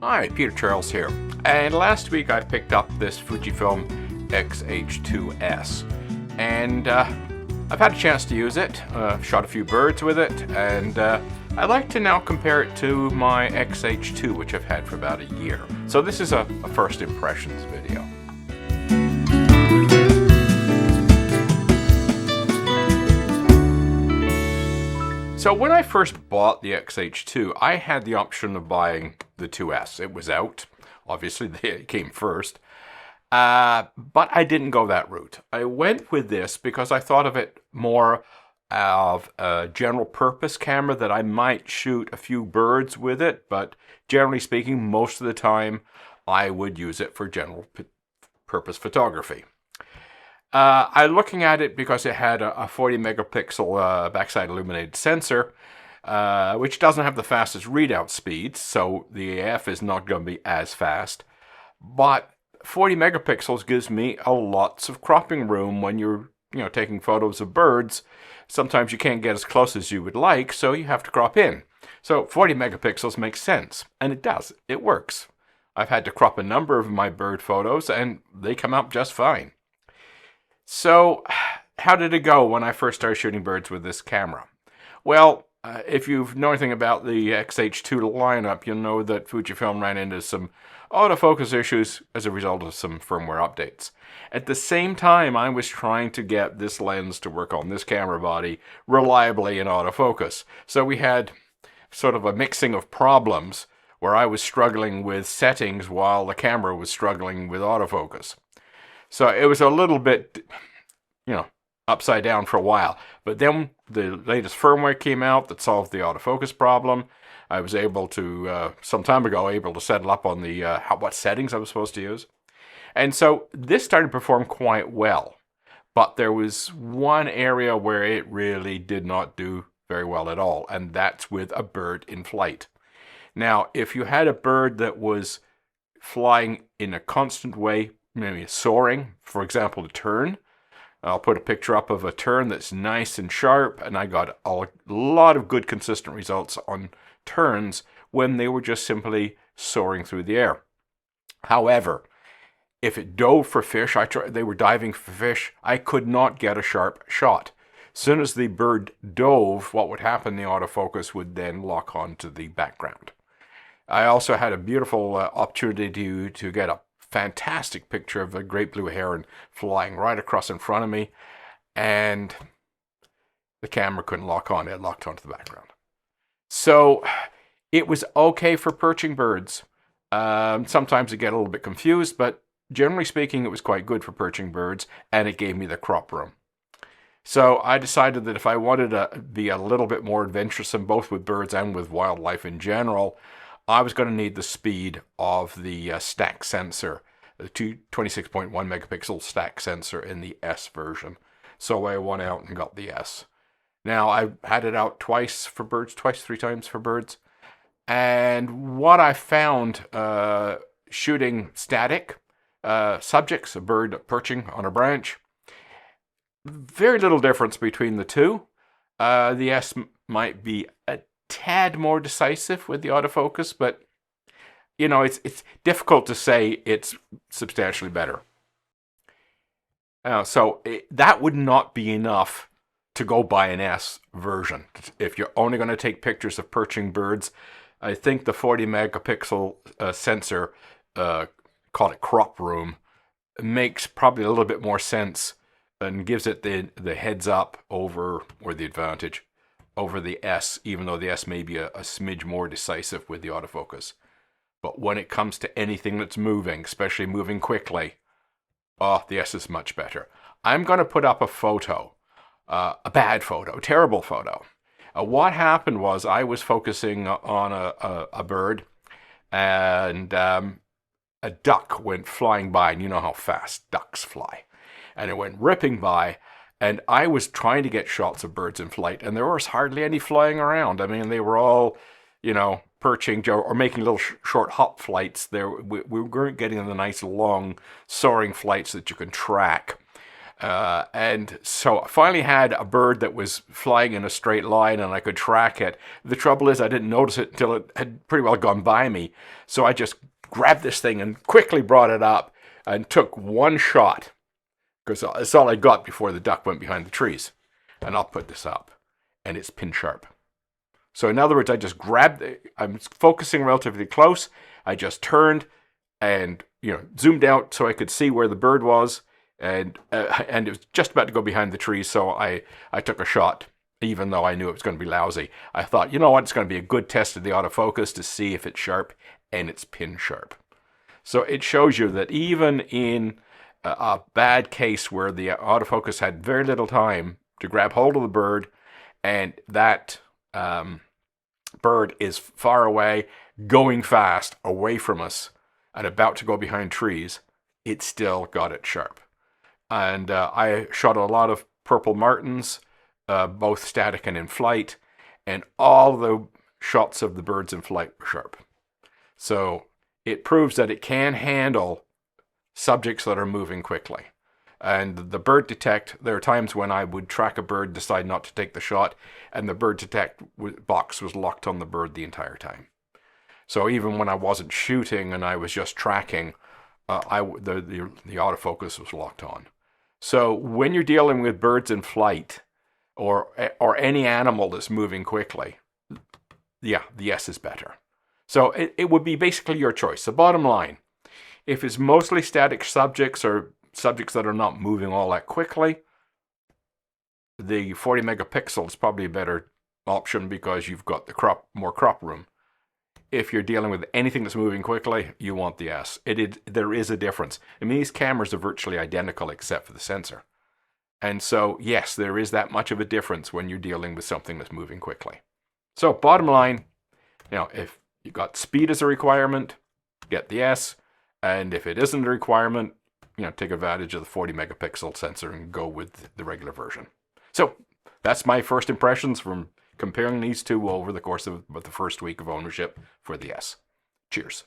Hi, Peter Charles here. And last week I picked up this Fujifilm X-H2S. And I've had a chance to use it, shot a few birds with it, and I'd like to now compare it to my X-H2, which I've had for about a year. So this is a first impressions video. So when I first bought the X-H2, I had the option of buying the 2S. It was out. Obviously, it came first. But I didn't go that route. I went with this because I thought of it more of a general purpose camera that I might shoot a few birds with it, but generally speaking, most of the time, I would use it for general purpose photography. I'm looking at it because it had a 40 megapixel backside illuminated sensor, which doesn't have the fastest readout speeds, so the AF is not going to be as fast. But 40 megapixels gives me a lots of cropping room when you're taking photos of birds. Sometimes you can't get as close as you would like, so you have to crop in. So 40 megapixels makes sense, and it does. It works. I've had to crop a number of my bird photos, and they come out just fine. So, how did it go when I first started shooting birds with this camera? Well, if you know anything about the X-H2 lineup, you'll know that Fujifilm ran into some autofocus issues as a result of some firmware updates. At the same time, I was trying to get this lens to work on this camera body reliably in autofocus. So we had sort of a mixing of problems where I was struggling with settings while the camera was struggling with autofocus. So it was a little bit, upside down for a while. But then the latest firmware came out that solved the autofocus problem. I was able to, some time ago, settle up on the what settings I was supposed to use. And so this started to perform quite well. But there was one area where it really did not do very well at all, and that's with a bird in flight. Now, if you had a bird that was flying in a constant way, maybe soaring, for example, a tern. I'll put a picture up of a tern that's nice and sharp, and I got a lot of good consistent results on terns when they were just simply soaring through the air. However, if it dove for fish, they were diving for fish, I could not get a sharp shot. As soon as the bird dove, what would happen, the autofocus would then lock onto the background. I also had a beautiful opportunity to get a fantastic picture of a great blue heron flying right across in front of me, and the camera couldn't lock on. It locked onto the background. So it was okay for perching birds. Sometimes I get a little bit confused, but generally speaking, it was quite good for perching birds, and it gave me the crop room. So I decided that if I wanted to be a little bit more adventuresome, both with birds and with wildlife in general, I was going to need the speed of the stack sensor, the 26.1 megapixel stack sensor in the S version. So I went out and got the S. Now, I've had it out twice for birds, three times for birds. And what I found shooting static subjects, a bird perching on a branch, very little difference between the two. The S might be a tad more decisive with the autofocus, but it's difficult to say it's substantially better. So that would not be enough to go buy an S version. If you're only going to take pictures of perching birds, I think the 40 megapixel sensor, call it crop room, makes probably a little bit more sense and gives it the heads up over, or the advantage over the S, even though the S may be a smidge more decisive with the autofocus. But when it comes to anything that's moving, especially moving quickly, the S is much better. I'm going to put up a photo, a bad photo, terrible photo. What happened was I was focusing on a bird, and a duck went flying by, and you know how fast ducks fly. And it went ripping by, and I was trying to get shots of birds in flight, and there was hardly any flying around. I mean, they were all, perching or making little short hop flights. We weren't getting the nice long soaring flights that you can track. And so I finally had a bird that was flying in a straight line and I could track it. The trouble is I didn't notice it until it had pretty well gone by me. So I just grabbed this thing and quickly brought it up and took one shot, because that's all I got before the duck went behind the trees. And I'll put this up, and it's pin sharp. So in other words, I just grabbed it. I'm focusing relatively close. I just turned and zoomed out so I could see where the bird was, and it was just about to go behind the trees. So I took a shot, even though I knew it was going to be lousy. I thought, you know what, it's going to be a good test of the autofocus to see if it's sharp, and it's pin sharp. So it shows you that even in a bad case where the autofocus had very little time to grab hold of the bird, and that bird is far away, going fast, away from us, and about to go behind trees, it still got it sharp. And I shot a lot of purple martins, both static and in flight, and all the shots of the birds in flight were sharp. So it proves that it can handle subjects that are moving quickly. And the bird detect, there are times when I would track a bird, decide not to take the shot, and the bird detect box was locked on the bird the entire time. So even when I wasn't shooting and I was just tracking, the autofocus was locked on. So when you're dealing with birds in flight or any animal that's moving quickly, yeah, the S is better. So it would be basically your choice. The bottom line, if it's mostly static subjects or subjects that are not moving all that quickly, the 40 megapixel is probably a better option because you've got the more crop room. If you're dealing with anything that's moving quickly, you want the S. There is a difference. I mean, these cameras are virtually identical except for the sensor. And so, yes, there is that much of a difference when you're dealing with something that's moving quickly. So, bottom line, if you got speed as a requirement, get the S. And if it isn't a requirement, take advantage of the 40 megapixel sensor and go with the regular version. So that's my first impressions from comparing these two over the course of the first week of ownership for the S. Cheers.